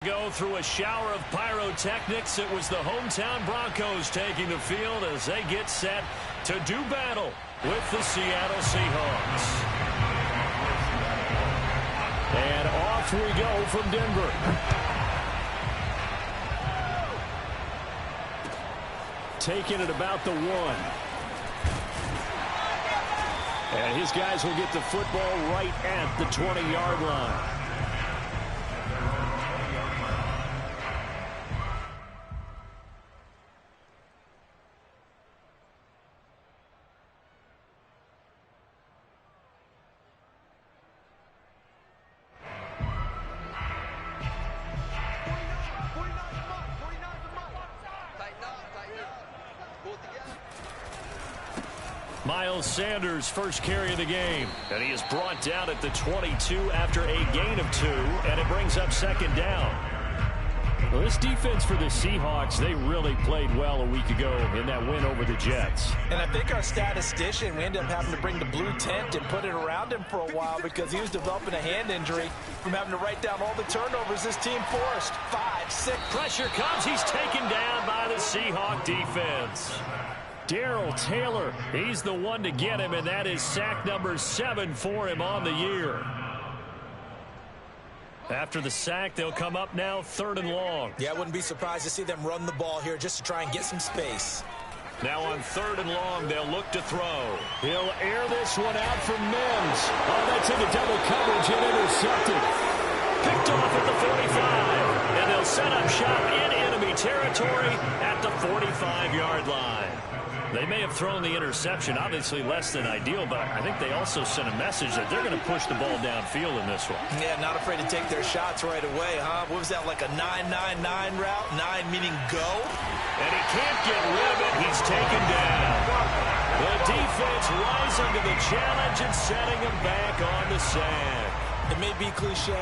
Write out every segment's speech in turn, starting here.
Go through a shower of pyrotechnics. It was the hometown Broncos taking the field as they get set to do battle with the Seattle Seahawks. And off we go from Denver. Taking it about the 1. And his guys will get the football right at the 20-yard line. Miles Sanders, first carry of the game. And he is brought down at the 22 after a gain of 2. And it brings up second down. Well, this defense for the Seahawks, they really played well a week ago in that win over the Jets. And I think our statistician, we ended up having to bring the blue tent and put it around him for a while because he was developing a hand injury from having to write down all the turnovers this team forced. 5, 6. Pressure comes. He's taken down by the Seahawk defense. Darrell Taylor, he's the one to get him, and that is sack number 7 for him on the year. After the sack, they'll come up now 3rd and long. Yeah, I wouldn't be surprised to see them run the ball here just to try and get some space. Now on 3rd and long, they'll look to throw. He'll air this one out from Mims. Oh, that's into double coverage and intercepted. Picked off at the 45. And they'll set up shop in enemy territory at the 45-yard line. They may have thrown the interception, obviously less than ideal, but I think they also sent a message that they're going to push the ball downfield in this one. Yeah, not afraid to take their shots right away, huh? What was that, like a 9-9-9 route? 9 meaning go? And he can't get rid of it. He's taken down. The defense rising to the challenge and setting him back on the sack. It may be cliche,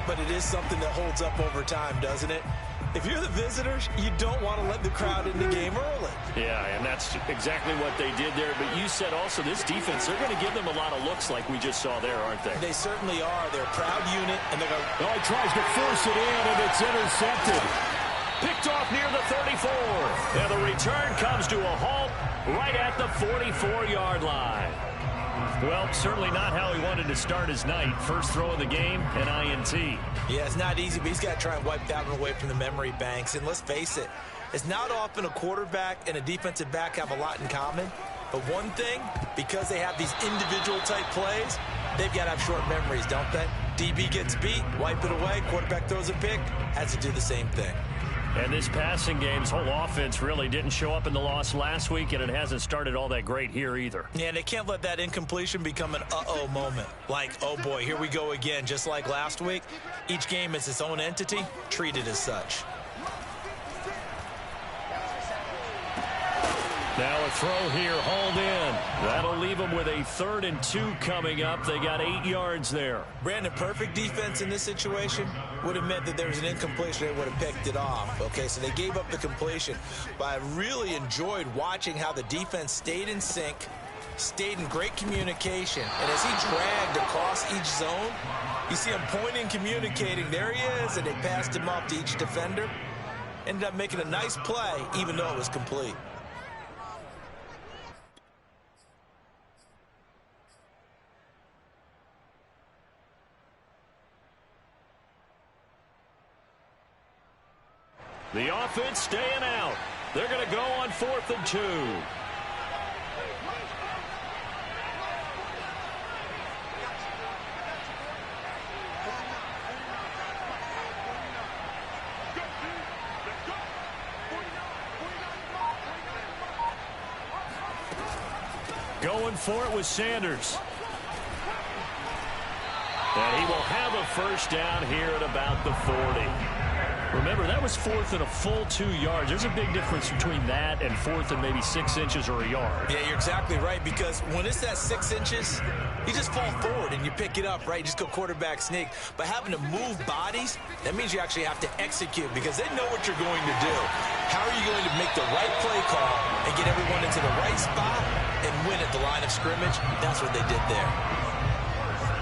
but it is something that holds up over time, doesn't it? If you're the visitors, you don't want to let the crowd in the game early. Yeah, and that's exactly what they did there. But you said also this defense, they're going to give them a lot of looks like we just saw there, aren't they? They certainly are. They're a proud unit, and they're going to... Oh, he tries to force it in, and it's intercepted. Picked off near the 34. And the return comes to a halt right at the 44-yard line. Well, certainly not how he wanted to start his night. First throw of the game, an INT. Yeah, it's not easy, but he's got to try and wipe that one away from the memory banks. And let's face it, it's not often a quarterback and a defensive back have a lot in common. But one thing, because they have these individual-type plays, they've got to have short memories, don't they? DB gets beat, wipe it away, quarterback throws a pick, has to do the same thing. And this passing game's whole offense really didn't show up in the loss last week, and it hasn't started all that great here either. Yeah, and they can't let that incompletion become an uh-oh moment. Like, oh boy, here we go again, just like last week. Each game is its own entity, treated as such. Now a throw here, hauled in. That'll leave them with a 3rd and 2 coming up. They got 8 yards there. Brandon, perfect defense in this situation would have meant that there was an incompletion. They would have picked it off. Okay, so they gave up the completion. But I really enjoyed watching how the defense stayed in sync, stayed in great communication. And as he dragged across each zone, you see him pointing, communicating. There he is, and they passed him off to each defender. Ended up making a nice play, even though it was complete. The offense staying out. They're going to go on 4th and 2. Going for it with Sanders. And he will have a first down here at about the 40. Remember, that was 4th and a full 2 yards. There's a big difference between that and 4th and maybe 6 inches or a yard. Yeah, you're exactly right, because when it's that 6 inches, you just fall forward and you pick it up, right? You just go quarterback sneak. But having to move bodies, that means you actually have to execute because they know what you're going to do. How are you going to make the right play call and get everyone into the right spot and win at the line of scrimmage? That's what they did there.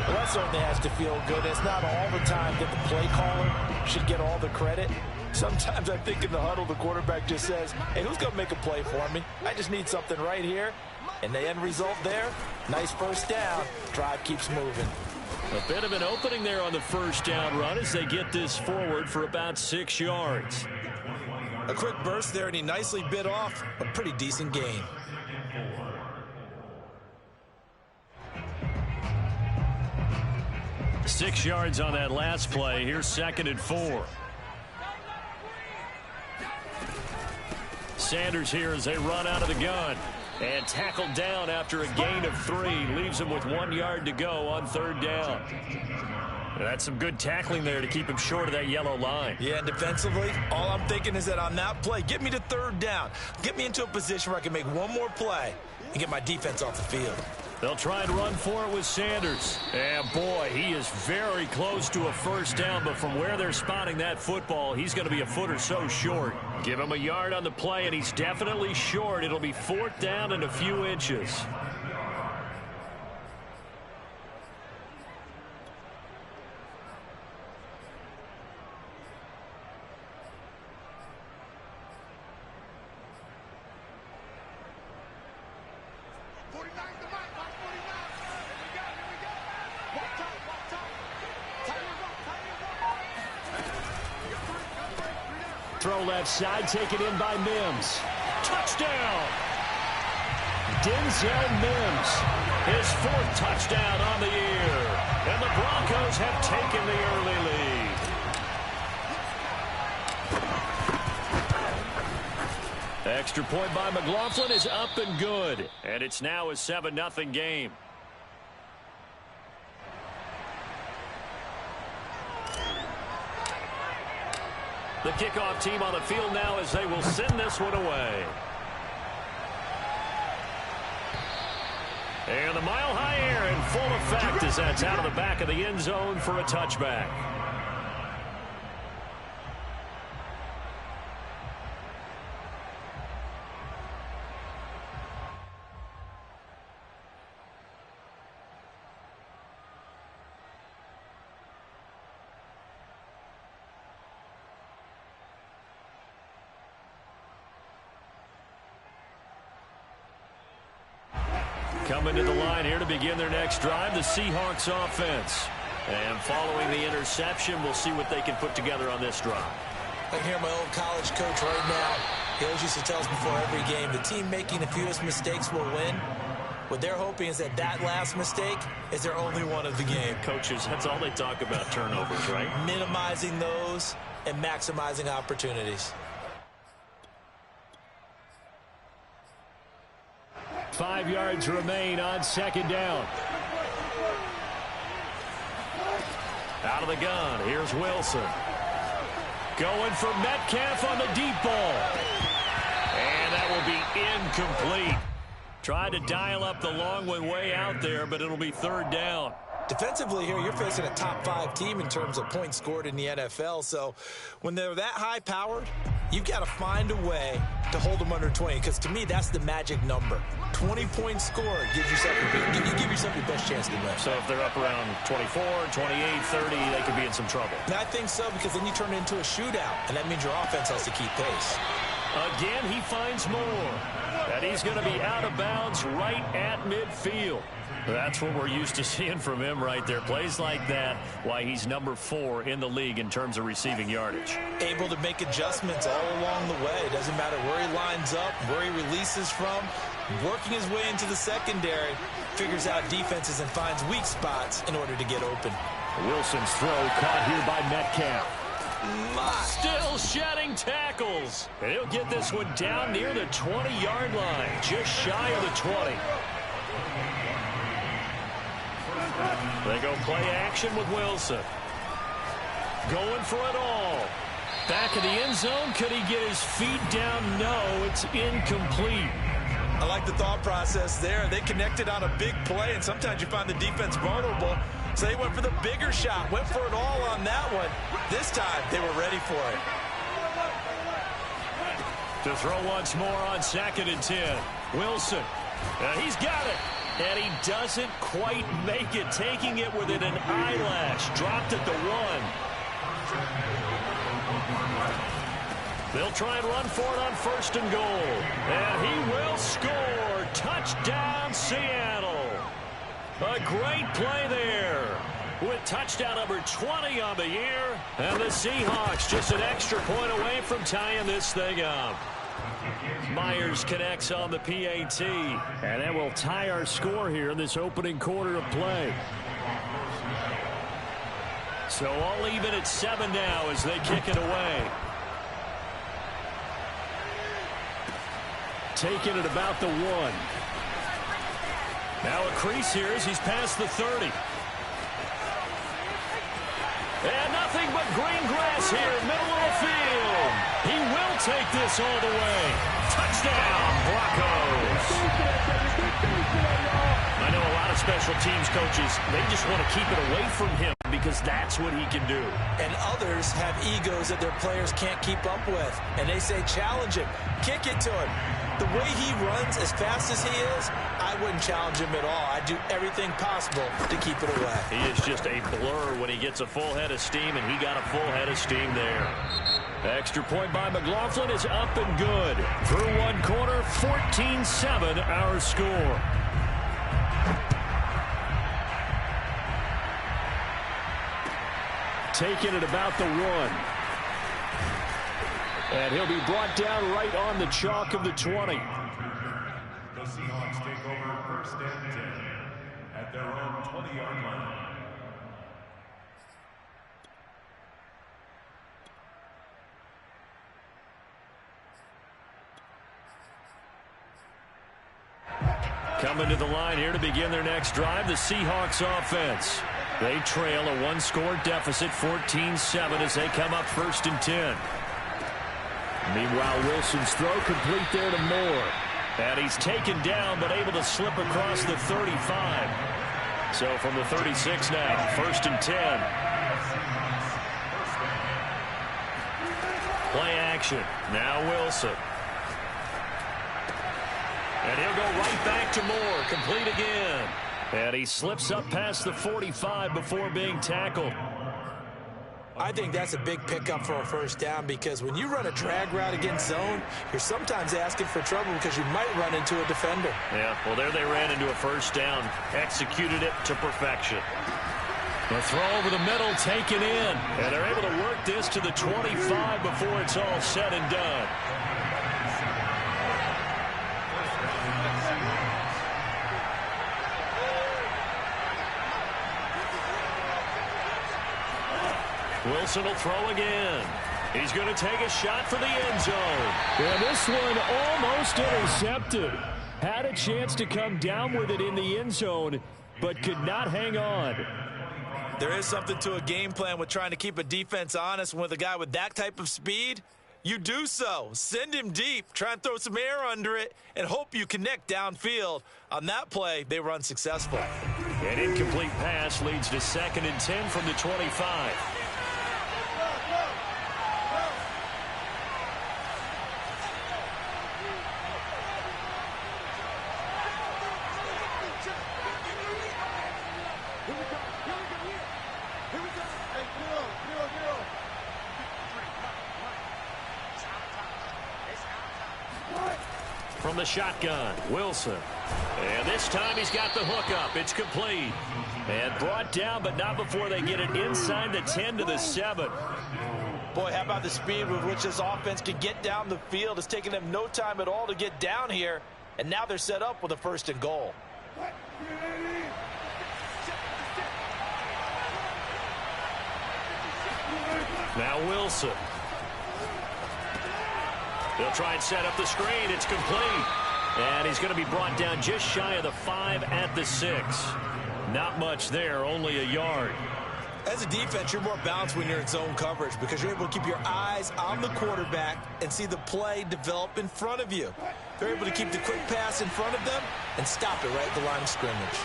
Well, that certainly has to feel good. It's not all the time that the play caller should get all the credit. Sometimes I think in the huddle, the quarterback just says, hey, who's going to make a play for me? I just need something right here. And the end result there, nice first down. Drive keeps moving. A bit of an opening there on the first down run as they get this forward for about 6 yards. A quick burst there, and he nicely bit off a pretty decent gain. Six yards on that last play. Here's 2nd and 4. Sanders here as they run out of the gun. And tackled down after a gain of 3. Leaves him with 1 yard to go on 3rd down. That's some good tackling there to keep him short of that yellow line. Yeah, and defensively, all I'm thinking is that on that play, get me to 3rd down. Get me into a position where I can make one more play and get my defense off the field. They'll try and run for it with Sanders. And, boy, he is very close to a first down, but from where they're spotting that football, he's going to be a foot or so short. Give him a yard on the play, and he's definitely short. It'll be 4th down and a few inches. Throw left side, taken in by Mims. Touchdown! Denzel Mims, his 4th touchdown on the year. And the Broncos have taken the early lead. Extra point by McLaughlin is up and good. And it's now a 7-0 game. The kickoff team on the field now as they will send this one away. And the mile-high air in full effect as that's out of the back of the end zone for a touchback. Coming to the line here to begin their next drive, the Seahawks offense. And following the interception, we'll see what they can put together on this drive. I can hear my old college coach right now. He always used to tell us before every game, the team making the fewest mistakes will win. What they're hoping is that that last mistake is their only one of the game. Coaches, that's all they talk about, turnovers, right? Minimizing those and maximizing opportunities. 5 yards remain on 2nd down. Out of the gun, here's Wilson. Going for Metcalf on the deep ball. And that will be incomplete. Tried to dial up the long one way out there, but it'll be 3rd down. Defensively here, you're facing a top 5 team in terms of points scored in the NFL. So when they're that high-powered, you've got to find a way to hold them under 20, because to me, that's the magic number. 20 points scored gives yourself you give yourself your best chance to win. So if they're up around 24, 28, 30, they could be in some trouble. And I think so, because then you turn it into a shootout, and that means your offense has to keep pace. Again, he finds more. And he's going to be out of bounds right at midfield. That's what we're used to seeing from him right there. Plays like that, why he's number 4 in the league in terms of receiving yardage. Able to make adjustments all along the way. It doesn't matter where he lines up, where he releases from. Working his way into the secondary, figures out defenses and finds weak spots in order to get open. Wilson's throw caught here by Metcalf. Still shedding tackles. And he'll get this one down near the 20-yard line, just shy of the 20. They go play action with Wilson. Going for it all. Back of the end zone. Could he get his feet down? No, it's incomplete. I like the thought process there. They connected on a big play, and sometimes you find the defense vulnerable. So they went for the bigger shot, went for it all on that one. This time, they were ready for it. To throw once more on 2nd and 10. Wilson. He's got it. And he doesn't quite make it, taking it within an eyelash. Dropped at the 1. They'll try and run for it on 1st and goal. And he will score. Touchdown, Seattle. A great play there. With touchdown number 20 on the year. And the Seahawks just an extra point away from tying this thing up. Myers connects on the PAT. And that will tie our score here in this opening quarter of play. So all even at 7 now as they kick it away. Taking it about the 1. Now a crease here as he's past the 30. And nothing but green grass here, middle of the field. He will take this all the way. Touchdown, Broncos. I know a lot of special teams coaches, they just want to keep it away from him because that's what he can do. And others have egos that their players can't keep up with. And they say, challenge him, kick it to him. The way he runs as fast as he is, I wouldn't challenge him at all. I'd do everything possible to keep it away. He is just a blur when he gets a full head of steam, and he got a full head of steam there. Extra point by McLaughlin is up and good. Through one quarter, 14-7 our score. Taking it about the 1. And he'll be brought down right on the chalk of the 20. The Seahawks take over 1st and 10 at their own 20-yard line. Coming to the line here to begin their next drive, the Seahawks offense. They trail a one-score deficit, 14-7, as they come up 1st and 10. Meanwhile, Wilson's throw complete there to Moore. And he's taken down, but able to slip across the 35. So from the 36 now, 1st and 10. Play action. Now Wilson. And he'll go right back to Moore. Complete again. And he slips up past the 45 before being tackled. I think that's a big pickup for a 1st down because when you run a drag route against zone, you're sometimes asking for trouble because you might run into a defender. Yeah, well, there they ran into a 1st down. Executed it to perfection. The throw over the middle taken in. And they're able to work this to the 25 before it's all said and done. Wilson will throw again. He's going to take a shot for the end zone. And this one almost intercepted. Had a chance to come down with it in the end zone, but could not hang on. There is something to a game plan with trying to keep a defense honest. With a guy with that type of speed, you do so. Send him deep. Try and throw some air under it and hope you connect downfield. On that play, they were unsuccessful. An incomplete pass leads to 2nd and 10 from the 25. From the shotgun, Wilson. And this time he's got the hook up. It's complete. And brought down, but not before they get it inside the 10 to the 7. Boy, how about the speed with which this offense can get down the field? It's taken them no time at all to get down here. And now they're set up with a 1st and goal. Now Wilson. They'll try and set up the screen. It's complete. And he's going to be brought down just shy of the 5 at the 6. Not much there, only a yard. As a defense, you're more balanced when you're in zone coverage because you're able to keep your eyes on the quarterback and see the play develop in front of you. They're able to keep the quick pass in front of them and stop it right at the line of scrimmage.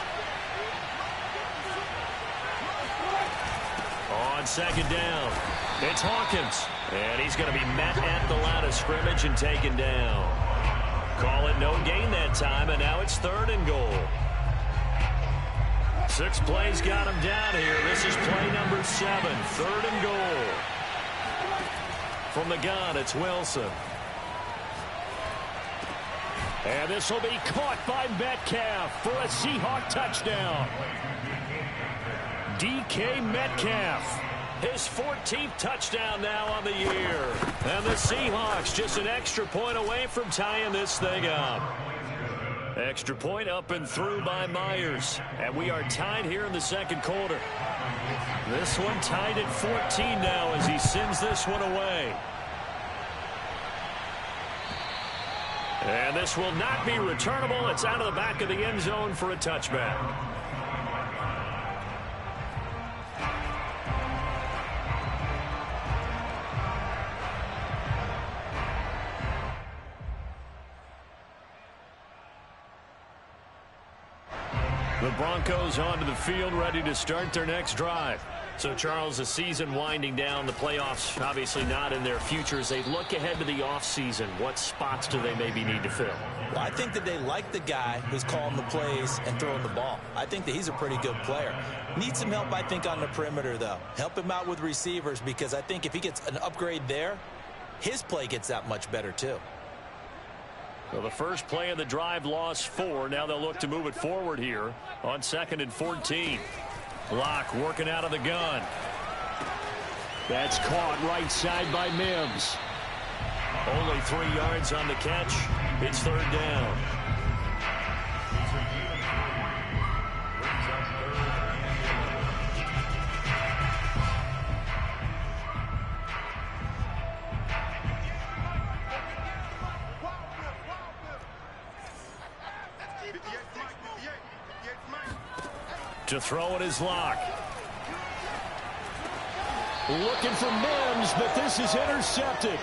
On 2nd down, it's Hawkins. And he's going to be met at the line of scrimmage and taken down. Call it no gain that time, and now it's 3rd and goal. 6 plays got him down here. This is play number 7, 3rd and goal. From the gun, it's Wilson. And this will be caught by Metcalf for a Seahawk touchdown. DK Metcalf, his 14th touchdown now on the year. And the Seahawks just an extra point away from tying this thing up. Extra point up and through by Myers. And we are tied here in the second quarter. This one tied at 14 now as he sends this one away. And this will not be returnable. It's out of the back of the end zone for a touchback. The Broncos onto the field, ready to start their next drive. So, Charles, the season winding down, the playoffs obviously not in their future. As they look ahead to the offseason, what spots do they maybe need to fill? Well, I think that they like the guy who's calling the plays and throwing the ball. I think that he's a pretty good player. Needs some help, I think, on the perimeter, though. Help him out with receivers, because I think if he gets an upgrade there, his play gets that much better, too. Well, the first play of the drive lost 4. Now they'll look to move it forward here on 2nd and 14. Block working out of the gun. That's caught right side by Mims. Only 3 yards on the catch. It's 3rd down. To throw it is Locke. Looking for Mims, but this is intercepted.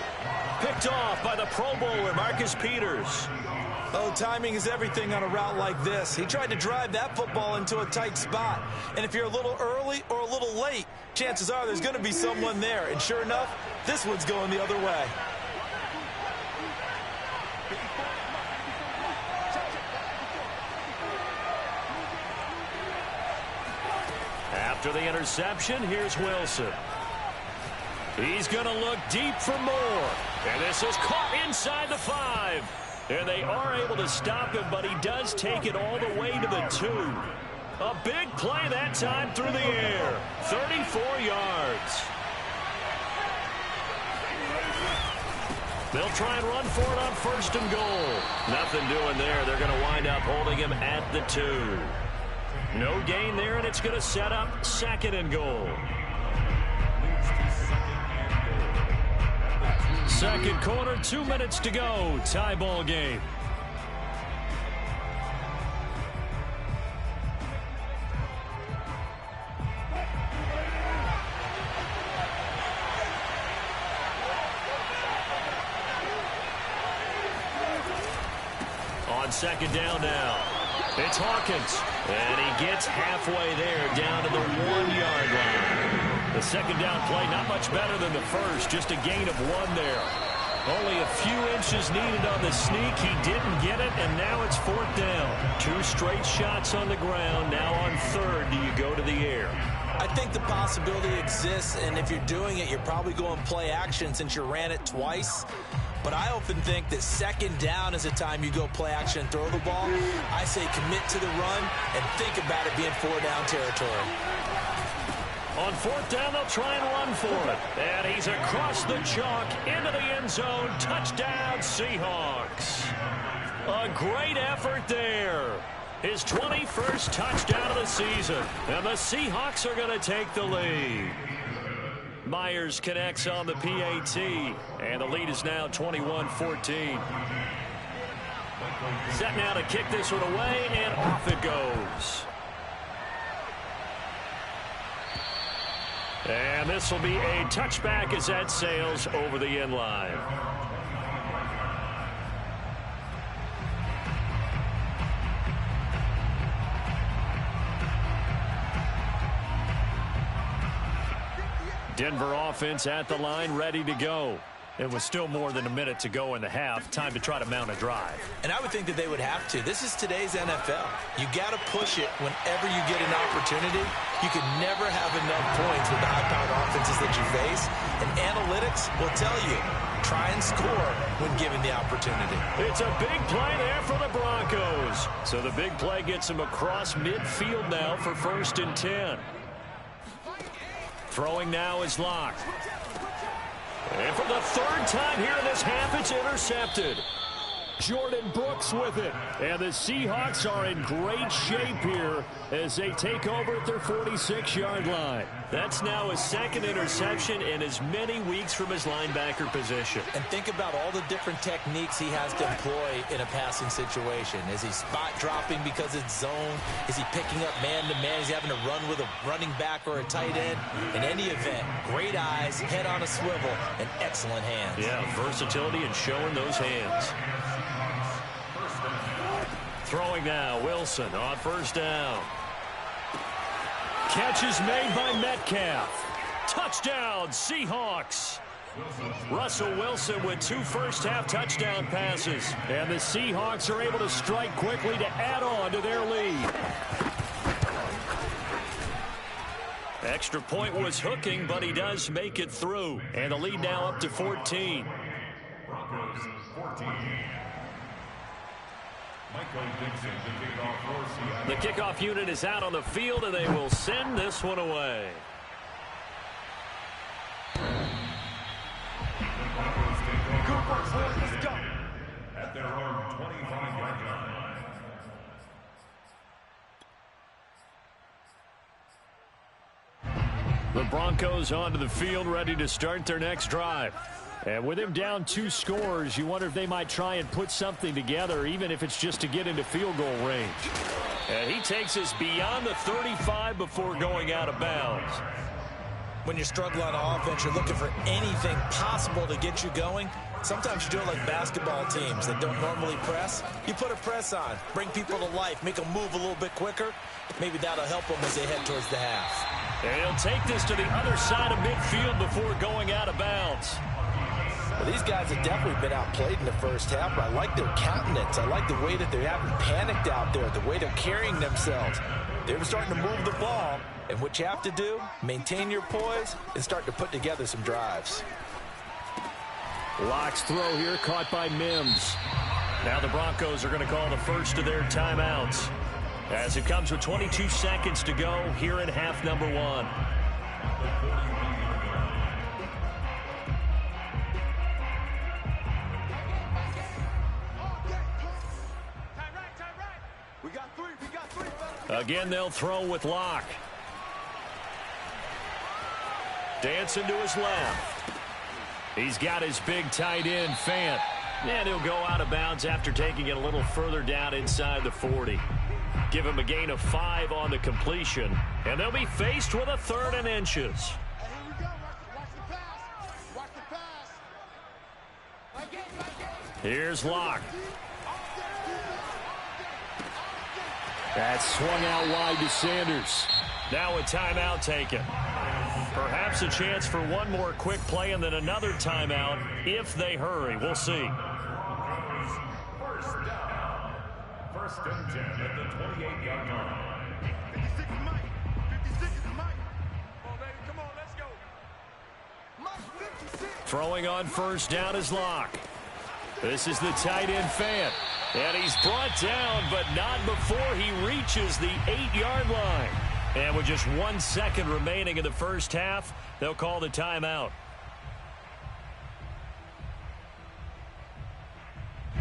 Picked off by the Pro Bowler, Marcus Peters. Oh, timing is everything on a route like this. He tried to drive that football into a tight spot. And if you're a little early or a little late, chances are there's going to be someone there. And sure enough, this one's going the other way. After the interception, here's Wilson. He's going to look deep for more. And this is caught inside the 5. And they are able to stop him, but he does take it all the way to the 2. A big play that time through the air. 34 yards. They'll try and run for it on 1st and goal. Nothing doing there. They're going to wind up holding him at the 2. No gain there, and it's going to set up 2nd and goal. Second quarter, 2 minutes to go. Tie ball game. On 2nd down now. It's Hawkins, and he gets halfway there down to the 1-yard line. The 2nd down play, not much better than the first, just a gain of 1 there. Only a few inches needed on the sneak. He didn't get it, and now it's 4th down. 2 straight shots on the ground. Now on 3rd, do you go to the air? I think the possibility exists, and if you're doing it, you're probably going play action since you ran it twice. But I often think that 2nd down is the time you go play action and throw the ball. I say commit to the run and think about it being 4-down territory. On 4th down, they'll try and run for it. And he's across the chalk into the end zone. Touchdown, Seahawks. A great effort there. His 21st touchdown of the season. And the Seahawks are going to take the lead. Myers connects on the PAT, and the lead is now 21-14. Set now to kick this one away, and off it goes. And this will be a touchback as that sails over the end line. Denver offense at the line, ready to go. It was still more than a minute to go in the half. Time to try to mount a drive. And I would think that they would have to. This is today's NFL. You got to push it whenever you get an opportunity. You can never have enough points with the high-powered offenses that you face, and analytics will tell you, try and score when given the opportunity. It's a big play there for the Broncos. So the big play gets them across midfield now for 1st and 10. Throwing now is Locke. And for the 3rd time here in this half, it's intercepted. Jordan Brooks with it. And the Seahawks are in great shape here as they take over at their 46-yard line. That's now his 2nd interception in as many weeks from his linebacker position. And think about all the different techniques he has to employ in a passing situation. Is he spot dropping because it's zone? Is he picking up man-to-man? Is he having to run with a running back or a tight end? In any event, great eyes, head on a swivel, and excellent hands. Yeah, versatility and showing those hands. Throwing now, Wilson on 1st down. Catch is made by Metcalf. Touchdown, Seahawks. Russell Wilson with 2 first-half touchdown passes. And the Seahawks are able to strike quickly to add on to their lead. Extra point was hooking, but he does make it through. And the lead now up to 14. Broncos 14. The kickoff unit is out on the field, and they will send this one away. At their own 25-yard line. The Broncos onto the field, ready to start their next drive. And with him down 2 scores, you wonder if they might try and put something together, even if it's just to get into field goal range. And he takes us beyond the 35 before going out of bounds. When you struggle on offense, you're looking for anything possible to get you going. Sometimes you do it like basketball teams that don't normally press. You put a press on, bring people to life, make them move a little bit quicker. Maybe that'll help them as they head towards the half. And he'll take this to the other side of midfield before going out of bounds. Well, these guys have definitely been outplayed in the first half, but I like their countenance. I like the way that they haven't panicked out there, the way they're carrying themselves. They're starting to move the ball, and what you have to do, maintain your poise and start to put together some drives. Locke's throw here caught by Mims. Now the Broncos are going to call the first of their timeouts as it comes with 22 seconds to go here in half number 1. Again, they'll throw with Locke. Dancing to his left. He's got his big tight end, Fant. And he'll go out of bounds after taking it a little further down inside the 40. Give him a gain of 5 on the completion. And they'll be faced with a 3rd and inches. Here we go. Watch the pass. Watch the pass. Here's Locke. That's swung out wide to Sanders. Now a timeout taken. Perhaps a chance for one more quick play and then another timeout if they hurry. We'll see. First down. 1st and 10 at the 28-yard line. 56 is Mike. 56 is Mike. Come on, baby. Come on, let's go. Mike 56. Throwing on 1st down is Locke. This is the tight end, Fant. And he's brought down, but not before he reaches the 8-yard line. And with just 1 second remaining in the first half, they'll call the timeout.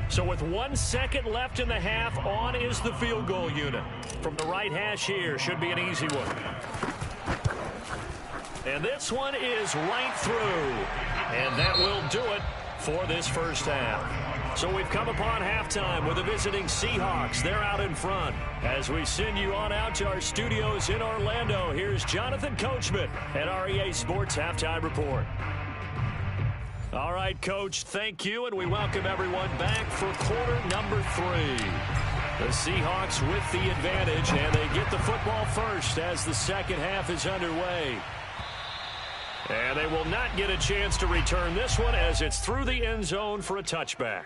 So with 1 second left in the half, on is the field goal unit. From the right hash here, should be an easy one. And this one is right through. And that will do it for this first half. So we've come upon halftime with the visiting Seahawks. They're out in front. As we send you on out to our studios in Orlando, here's Jonathan Coachman at REA Sports Halftime Report. All right, Coach, thank you, and we welcome everyone back for quarter number 3. The Seahawks with the advantage, and they get the football first as the second half is underway. And they will not get a chance to return this one as it's through the end zone for a touchback.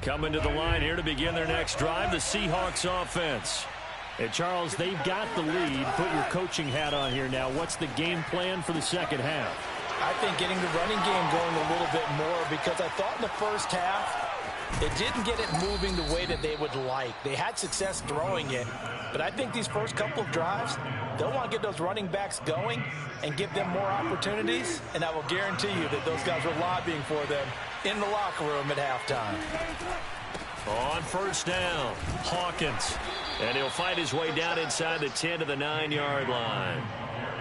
Coming to the line here to begin their next drive, the Seahawks offense. And Charles, they've got the lead. Put your coaching hat on here now. What's the game plan for the second half? I think getting the running game going a little bit more, because I thought in the first half it didn't get it moving the way that they would like. They had success throwing it, but I think these first couple of drives, they'll want to get those running backs going and give them more opportunities, and I will guarantee you that those guys were lobbying for them in the locker room at halftime. On first down, Hawkins. And he'll fight his way down inside the 10 to the 9-yard line.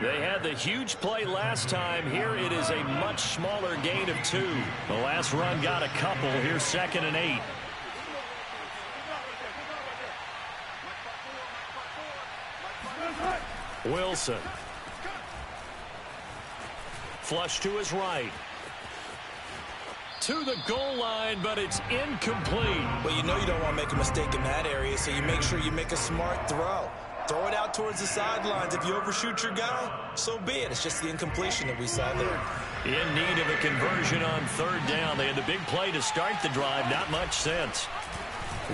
They had the huge play last time. Here it is a much smaller gain of 2. The last run got a couple. Here's 2nd and 8. Wilson. Flush to his right. To the goal line, but it's incomplete. Well, you know you don't want to make a mistake in that area, so you make sure you make a smart throw. Throw it out towards the sidelines. If you overshoot your guy, so be it. It's just the incompletion that we saw there. In need of a conversion on 3rd down. They had the big play to start the drive. Not much sense.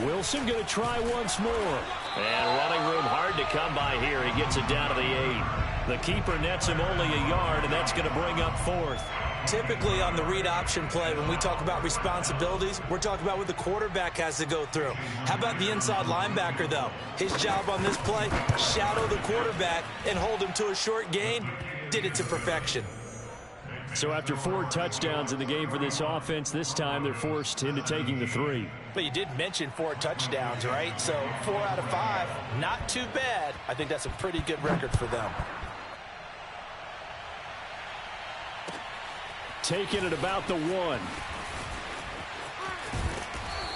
Wilson going to try once more. And running room hard to come by here. He gets it down to the 8. The keeper nets him only a yard, and that's going to bring up 4th. Typically on the read option play, when we talk about responsibilities, we're talking about what the quarterback has to go through. How about the inside linebacker, though? His job on this play, shadow the quarterback and hold him to a short gain. Did it to perfection. So after 4 touchdowns in the game for this offense, this time they're forced into taking the 3. But you did mention 4 touchdowns, right? So 4 out of 5, not too bad. I think that's a pretty good record for them. Taking it about the 1.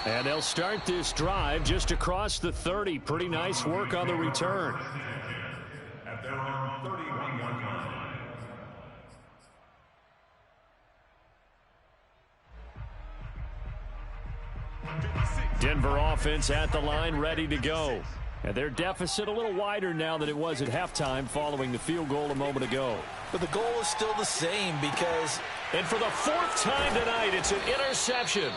And they'll start this drive just across the 30. Pretty nice work on the return. At their own 31-yard line. Denver offense at the line, ready to go. And their deficit a little wider now than it was at halftime following the field goal a moment ago. But the goal is still the same because... And for the 4th time tonight, it's an interception.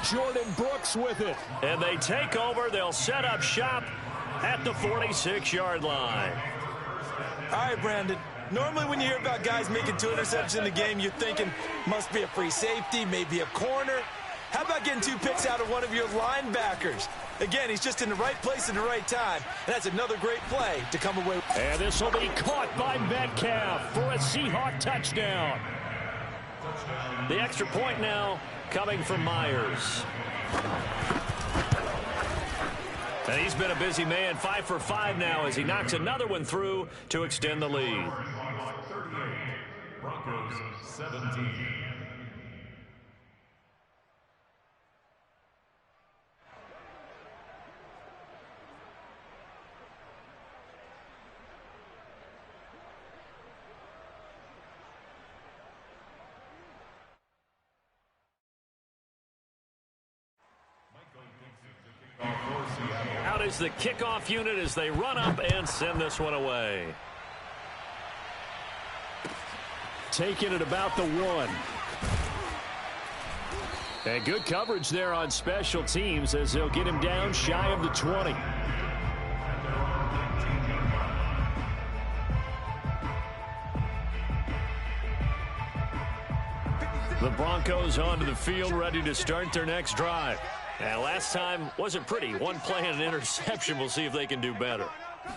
Jordan Brooks with it. And they take over. They'll set up shop at the 46-yard line. All right, Brandon. Normally when you hear about guys making 2 interceptions in the game, you're thinking must be a free safety, maybe a corner. How about getting 2 picks out of one of your linebackers? Again, he's just in the right place at the right time. And that's another great play to come away. And this will be caught by Metcalf for a Seahawk touchdown. The extra point now coming from Myers. And he's been a busy man, 5 for 5 now as he knocks another one through to extend the lead. 38, Broncos 17. Out is the kickoff unit as they run up and send this one away. Taking it about the 1. And good coverage there on special teams as they'll get him down shy of the 20. The Broncos onto the field ready to start their next drive. And last time wasn't pretty. 1 play and an interception. We'll see if they can do better.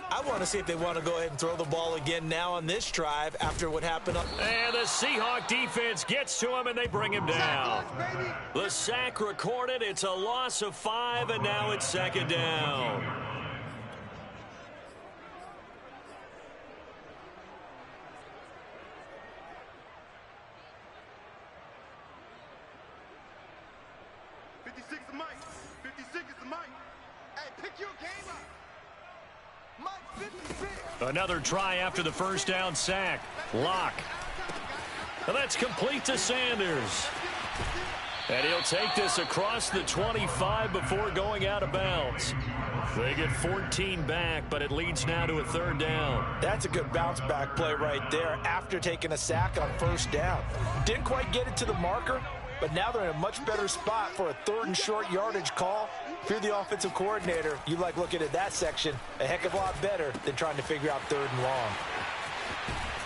I want to see if they want to go ahead and throw the ball again now on this drive after what happened. And the Seahawk defense gets to him, and they bring him down. The sack recorded. It's a loss of 5, and now it's 2nd down. Another try after the first down sack. Lock. And that's complete to Sanders. And he'll take this across the 25 before going out of bounds. They get 14 back, but it leads now to a 3rd down. That's a good bounce back play right there after taking a sack on 1st down. Didn't quite get it to the marker, but but now they're in a much better spot for a 3rd and short yardage call. If you're the offensive coordinator, you like looking at that section a heck of a lot better than trying to figure out 3rd and long.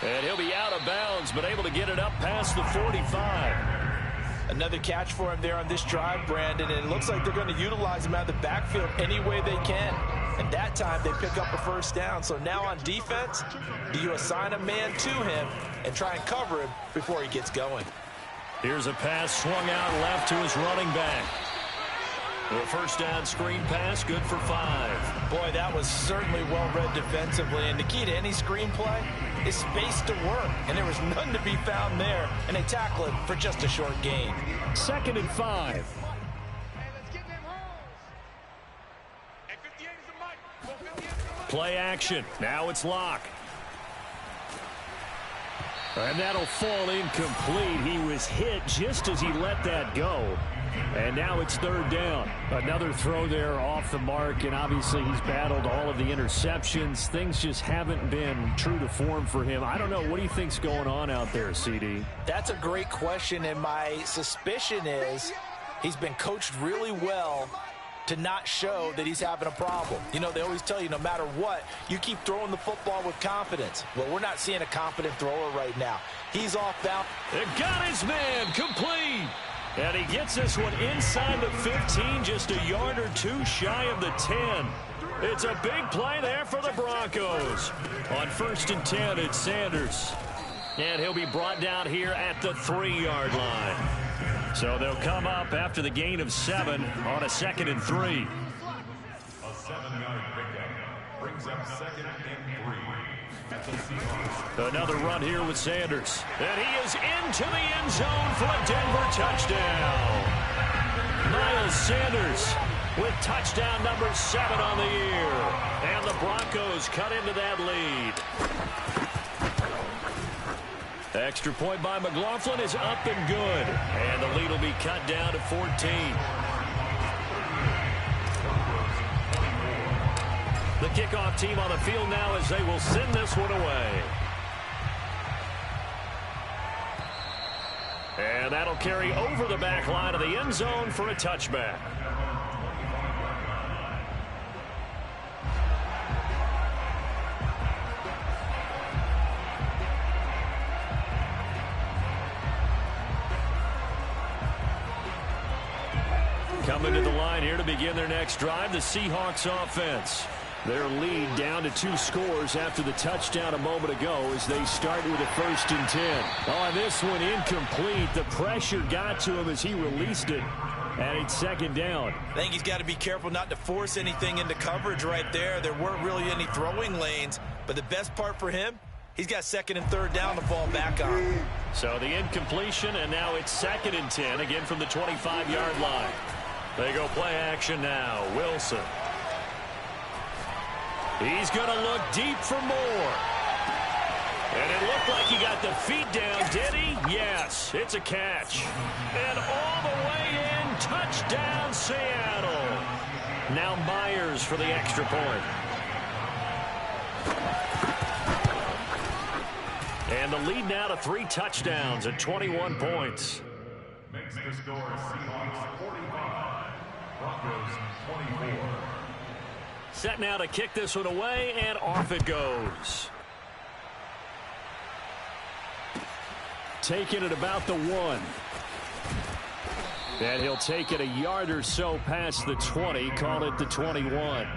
And he'll be out of bounds, but able to get it up past the 45. Another catch for him there on this drive, Brandon, and it looks like they're going to utilize him out of the backfield any way they can. And that time they pick up a 1st down. So now on defense, do you assign a man to him and try and cover him before he gets going? Here's a pass swung out left to his running back. A 1st down screen pass, good for 5. Boy, that was certainly well-read defensively. And the key to any screen play is space to work. And there was none to be found there. And they tackle it for just a short gain. 2nd and 5. Play action. Now it's Locke. And that'll fall incomplete. He was hit just as he let that go. And now it's 3rd down. Another throw there off the mark, and obviously he's battled all of the interceptions. Things just haven't been true to form for him. I don't know. What do you think's going on out there, CD? That's a great question, and my suspicion is he's been coached really well to not show that he's having a problem. You know, they always tell you no matter what, you keep throwing the football with confidence. Well, we're not seeing a confident thrower right now. He's off balance. It got his man complete. And he gets this one inside the 15, just a yard or 2 shy of the 10. It's a big play there for the Broncos. On 1st and 10, it's Sanders. And he'll be brought down here at the 3-yard line. So they'll come up after the gain of 7 on a 2nd and 3. A 7-yard pickup brings up 2nd and 3 at the Seahawks. Another run here with Sanders. And he is into the end zone for a Denver touchdown. Miles Sanders with touchdown number 7 on the year. And the Broncos cut into that lead. Extra point by McLaughlin is up and good. And the lead will be cut down to 14. The kickoff team on the field now as they will send this one away. And that'll carry over the back line of the end zone for a touchback. Coming to the line here to begin their next drive, the Seahawks offense. Their lead down to 2 scores after the touchdown a moment ago as they start with a 1st and 10. Oh, this one incomplete. The pressure got to him as he released it. And it's 2nd down. I think he's got to be careful not to force anything into coverage right there. There weren't really any throwing lanes. But the best part for him, he's got 2nd and 3rd down to fall back on. So the incompletion, and now it's 2nd and 10, again from the 25-yard line. They go play action now. Wilson. He's going to look deep for more. And it looked like he got the feet down, did he? Yes, it's a catch. And all the way in, touchdown Seattle. Now Myers for the extra point. And the lead now to 3 touchdowns at 21 points. Makes the score Seahawks 45, Broncos 24. Set now to kick this one away, and off it goes. Taking it about the 1. And he'll take it a yard or so past the 20, call it the 21.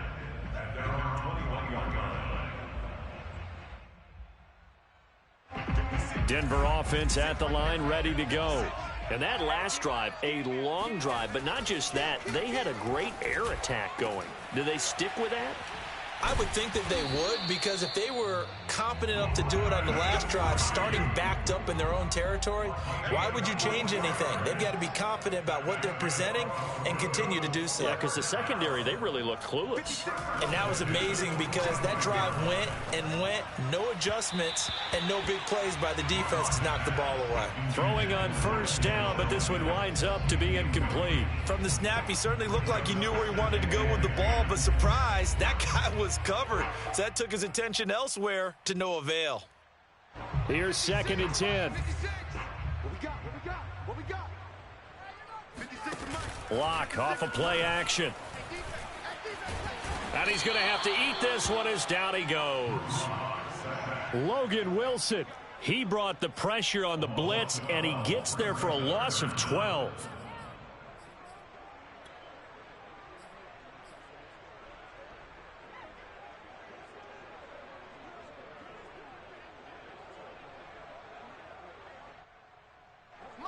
Denver offense at the line, ready to go. And that last drive, a long drive, but not just that. They had a great air attack going. Do they stick with that? I would think that they would, because if they were confident enough to do it on the last drive, starting backed up in their own territory, why would you change anything? They've got to be confident about what they're presenting and continue to do so. Yeah, because the secondary, they really look clueless. And that was amazing because that drive went and went, no adjustments, and no big plays by the defense to knock the ball away. Throwing on 1st down, but this one winds up to be incomplete. From the snap, he certainly looked like he knew where he wanted to go with the ball, but surprise, that guy was covered. So that took his attention elsewhere to no avail. Here's 2nd and 10. What we got? Lock off of play action. And he's going to have to eat this one as down he goes. Logan Wilson, he brought the pressure on the blitz, and he gets there for a loss of 12.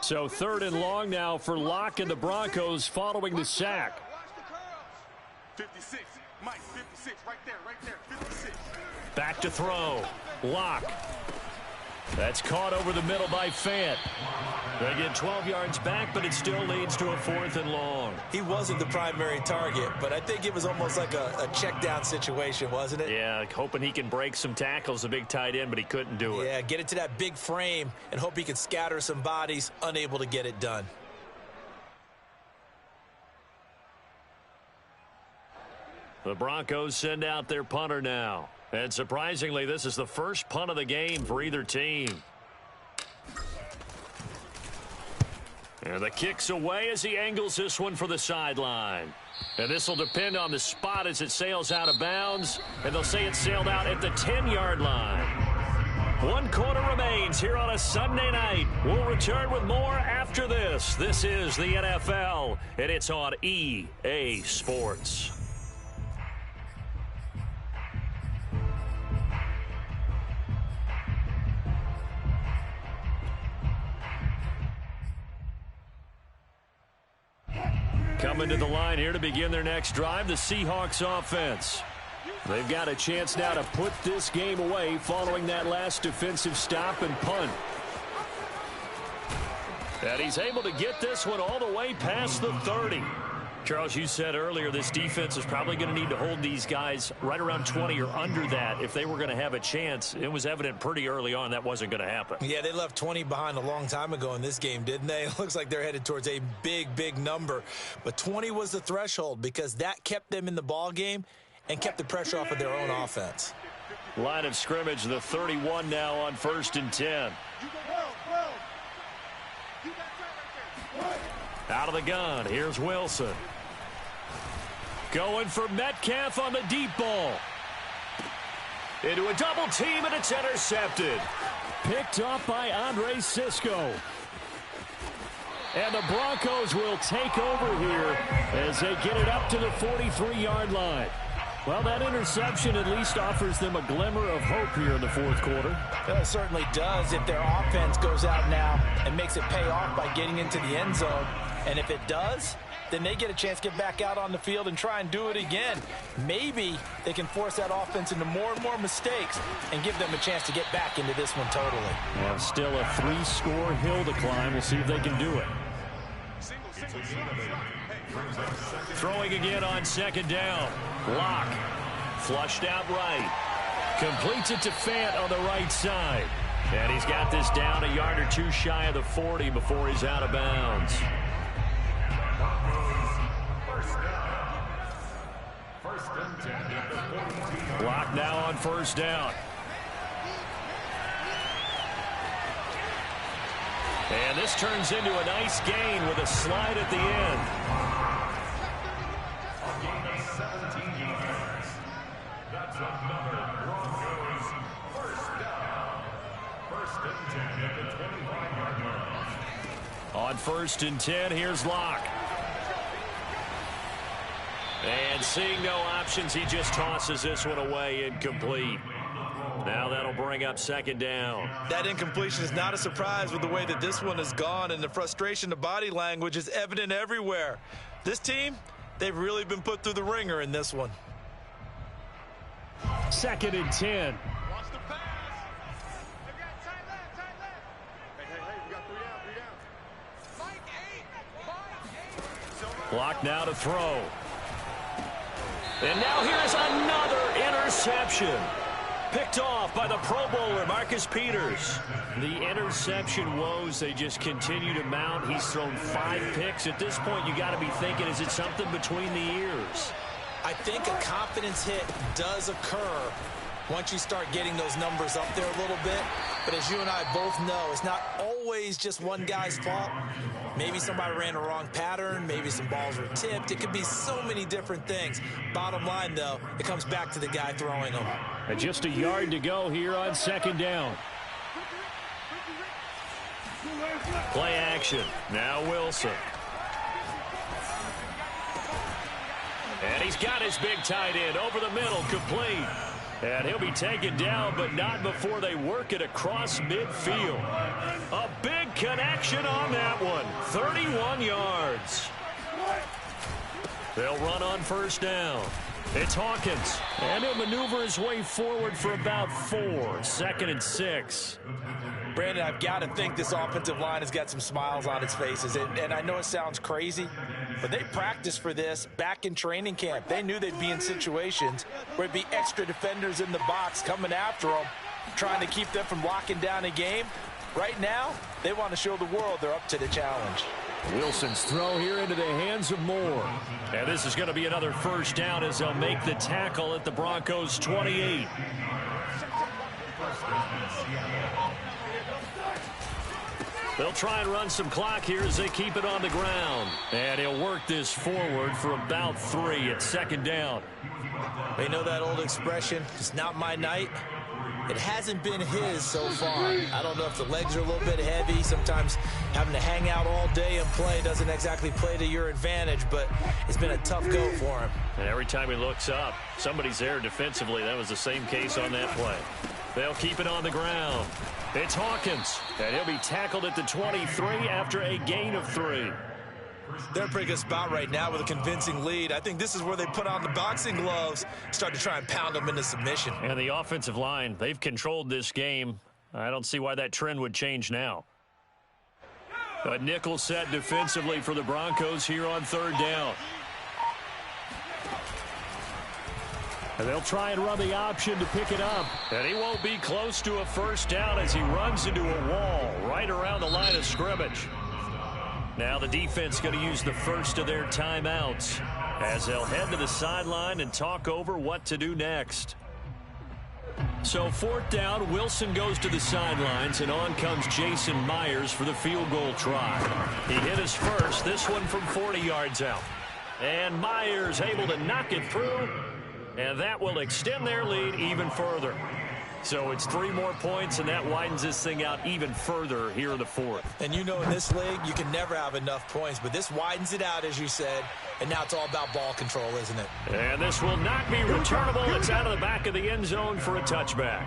So 3rd and long now for Locke and the Broncos following the sack. 56, Mike, 56, right there, 56. Back to throw. Locke. That's caught over the middle by Fant. They get 12 yards back, but it still leads to a 4th and long. He wasn't the primary target, but I think it was almost like a check down situation, wasn't it? Yeah, hoping he can break some tackles, a big tight end, but he couldn't do it. Yeah, get it to that big frame and hope he can scatter some bodies, unable to get it done. The Broncos send out their punter now. And surprisingly, this is the first punt of the game for either team. And the kick's away as he angles this one for the sideline. And this will depend on the spot as it sails out of bounds. And they'll say it sailed out at the 10-yard line. 1 quarter remains here on a Sunday night. We'll return with more after this. This is the NFL, and it's on EA Sports. Coming to the line here to begin their next drive, the Seahawks offense. They've got a chance now to put this game away following that last defensive stop and punt. And he's able to get this one all the way past the 30. Charles, you said earlier this defense is probably going to need to hold these guys right around 20 or under that if they were going to have a chance. It was evident pretty early on that wasn't going to happen. Yeah, they left 20 behind a long time ago in this game, didn't they? It looks like they're headed towards a big number. But 20 was the threshold because that kept them in the ball game and kept the pressure off of their own offense. Line of scrimmage, the 31 now on 1st and 10. Out of the gun, here's Wilson. Going for Metcalf on the deep ball. Into a double team, and it's intercepted. Picked off by Andre Sisco. And the Broncos will take over here as they get it up to the 43-yard line. Well, that interception at least offers them a glimmer of hope here in the 4th quarter. It certainly does if their offense goes out now and makes it pay off by getting into the end zone. And if it does, then they get a chance to get back out on the field and try and do it again. Maybe they can force that offense into more and more mistakes and give them a chance to get back into this one totally. Well, still a 3-score hill to climb. We'll see if they can do it. Throwing again on 2nd down. Lock. Flushed out right. Completes it to Fant on the right side. And he's got this down a yard or two shy of the 40 before he's out of bounds. Lock now on 1st down. And this turns into a nice gain with a slide at the end. That's another Broncos first down. 1st and 10 at the 25-yard line. On 1st and 10, here's Locke. And seeing no options, he just tosses this one away incomplete. Now that'll bring up 2nd down. That incompletion is not a surprise with the way that this one has gone, and the frustration, the body language is evident everywhere. This team, they've really been put through the ringer in this one. 2nd and 10. Watch the pass. They got tight left. Hey, we got 3 down. Mike 8. Lock now to throw. And now here's another interception. Picked off by the Pro Bowler, Marcus Peters. The interception woes, they just continue to mount. He's thrown 5 picks. At this point, you got to be thinking, is it something between the ears? I think a confidence hit does occur once you start getting those numbers up there a little bit. But as you and I both know, it's not always just one guy's fault. Maybe somebody ran a wrong pattern. Maybe some balls were tipped. It could be so many different things. Bottom line, though, it comes back to the guy throwing them. And just a yard to go here on second down. Play action. Now Wilson. And he's got his big tight end over the middle, complete. And he'll be taken down, but not before they work it across midfield. A big connection on that one. 31 yards. They'll run on first down. It's Hawkins. And he'll maneuver his way forward for about 4. 2nd and 6. Brandon, I've got to think this offensive line has got some smiles on its faces. And I know it sounds crazy, but they practiced for this back in training camp. They knew they'd be in situations where it'd be extra defenders in the box coming after them, trying to keep them from locking down a game. Right now, they want to show the world they're up to the challenge. Wilson's throw here into the hands of Moore. And this is going to be another first down as they'll make the tackle at the Broncos' 28. They'll try and run some clock here as they keep it on the ground. And he'll work this forward for about 3 at 2nd down. They know that old expression, it's not my night. It hasn't been his so far. I don't know if the legs are a little bit heavy. Sometimes having to hang out all day and play doesn't exactly play to your advantage, but it's been a tough go for him. And every time he looks up, somebody's there defensively. That was the same case on that play. They'll keep it on the ground. It's Hawkins, and he'll be tackled at the 23 after a gain of 3. They're in a pretty good spot right now with a convincing lead. I think this is where they put on the boxing gloves, start to try and pound them into submission. And the offensive line, they've controlled this game. I don't see why that trend would change now. A nickel set defensively for the Broncos here on 3rd down. And they'll try and run the option to pick it up. And he won't be close to a first down as he runs into a wall right around the line of scrimmage. Now the defense going to use the first of their timeouts as they'll head to the sideline and talk over what to do next. So 4th down, Wilson goes to the sidelines, and on comes Jason Myers for the field goal try. He hit his first, this one from 40 yards out. And Myers able to knock it through, and that will extend their lead even further. So it's 3 more points, and that widens this thing out even further here in the 4th. And you know in this league, you can never have enough points, but this widens it out, as you said, and now it's all about ball control, isn't it? And this will not be returnable. It's out of the back of the end zone for a touchback.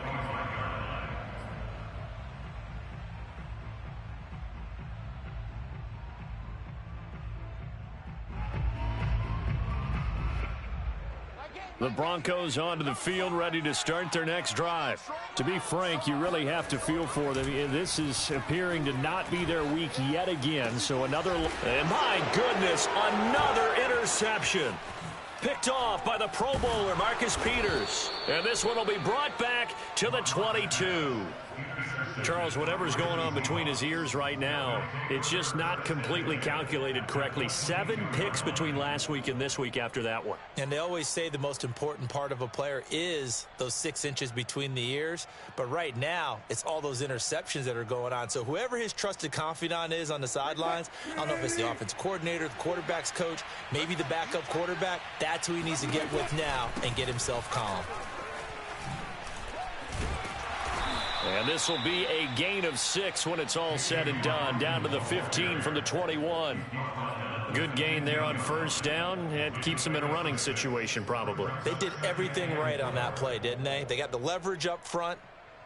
The Broncos onto the field, ready to start their next drive. To be frank, you really have to feel for them. This is appearing to not be their week yet again. So another, and my goodness, another interception. Picked off by the Pro Bowler, Marcus Peters. And this one will be brought back to the 22. Charles, whatever's going on between his ears right now, it's just not completely calculated correctly. 7 picks between last week and this week after that one. And they always say the most important part of a player is those 6 inches between the ears. But right now, it's all those interceptions that are going on. So whoever his trusted confidant is on the sidelines, I don't know if it's the offensive coordinator, the quarterback's coach, maybe the backup quarterback, that's who he needs to get with now and get himself calm. And this will be a gain of 6 when it's all said and done. Down to the 15 from the 21. Good gain there on first down. It keeps them in a running situation probably. They did everything right on that play, didn't they? They got the leverage up front,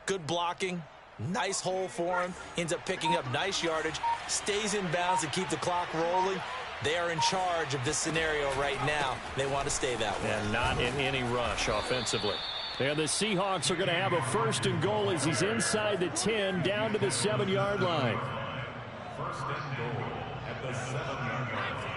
good blocking, nice hole for him, ends up picking up nice yardage, stays in bounds to keep the clock rolling. They are in charge of this scenario right now. They want to stay that way. And not in any rush offensively. And the Seahawks are going to have a 1st and goal as he's inside the 10, down to the 7-yard line. 1st and goal at the 7-yard line.